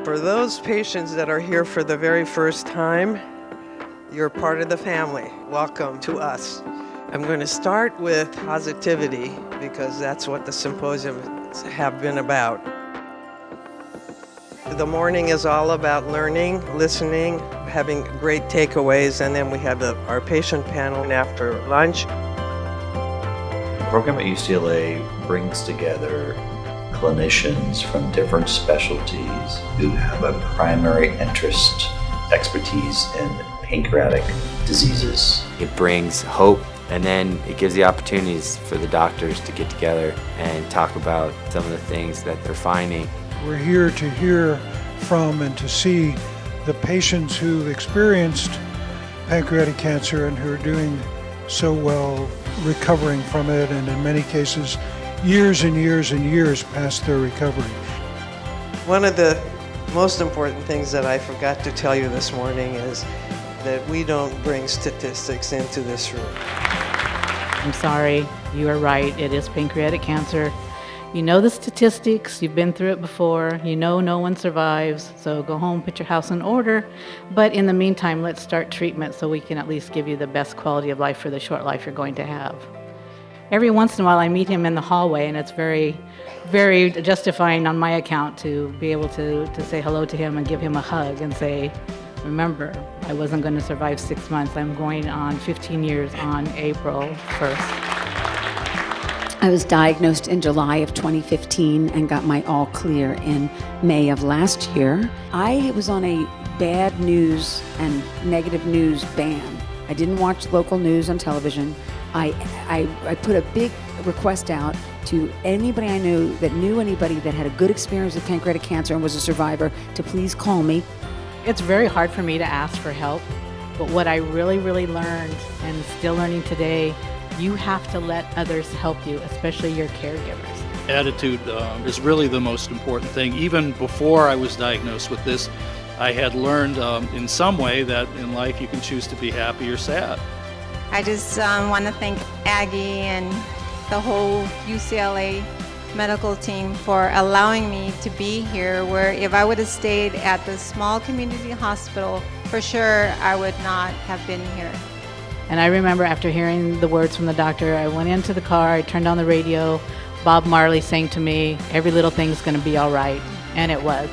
For those patients that are here for the very first time, you're part of the family. Welcome to us. I'm going to start with positivity because that's what the symposiums have been about. The morning is all about learning, listening, having great takeaways, and then we have our patient panel after lunch. The program at UCLA brings together clinicians from different specialties who have a primary expertise in pancreatic diseases. It brings hope, and then it gives the opportunities for the doctors to get together and talk about some of the things that they're finding. We're here to hear from and to see the patients who've experienced pancreatic cancer and who are doing so well recovering from it, and in many cases years and years and years past their recovery. One of the most important things that I forgot to tell you this morning is that we don't bring statistics into this room. I'm sorry, you are right, it is pancreatic cancer. You know the statistics, you've been through it before, you know no one survives, so go home, put your house in order. But in the meantime, let's start treatment so we can at least give you the best quality of life for the short life you're going to have. Every once in a while I meet him in the hallway, and it's very, very justifying on my account to be able to say hello to him and give him a hug and say, remember, I wasn't going to survive 6 months. I'm going on 15 years on April 1st. I was diagnosed in July of 2015 and got my all clear in May of last year. I was on a bad news and negative news ban. I didn't watch local news on television. I put a big request out to anybody I knew anybody that had a good experience with pancreatic cancer and was a survivor to please call me. It's very hard for me to ask for help, but what I really, really learned, and still learning today, you have to let others help you, especially your caregivers. Attitude is really the most important thing. Even before I was diagnosed with this, I had learned in some way that in life you can choose to be happy or sad. I just want to thank Aggie and the whole UCLA medical team for allowing me to be here, where if I would have stayed at the small community hospital, for sure I would not have been here. And I remember after hearing the words from the doctor, I went into the car, I turned on the radio, Bob Marley sang to me, every little thing's going to be all right, and it was.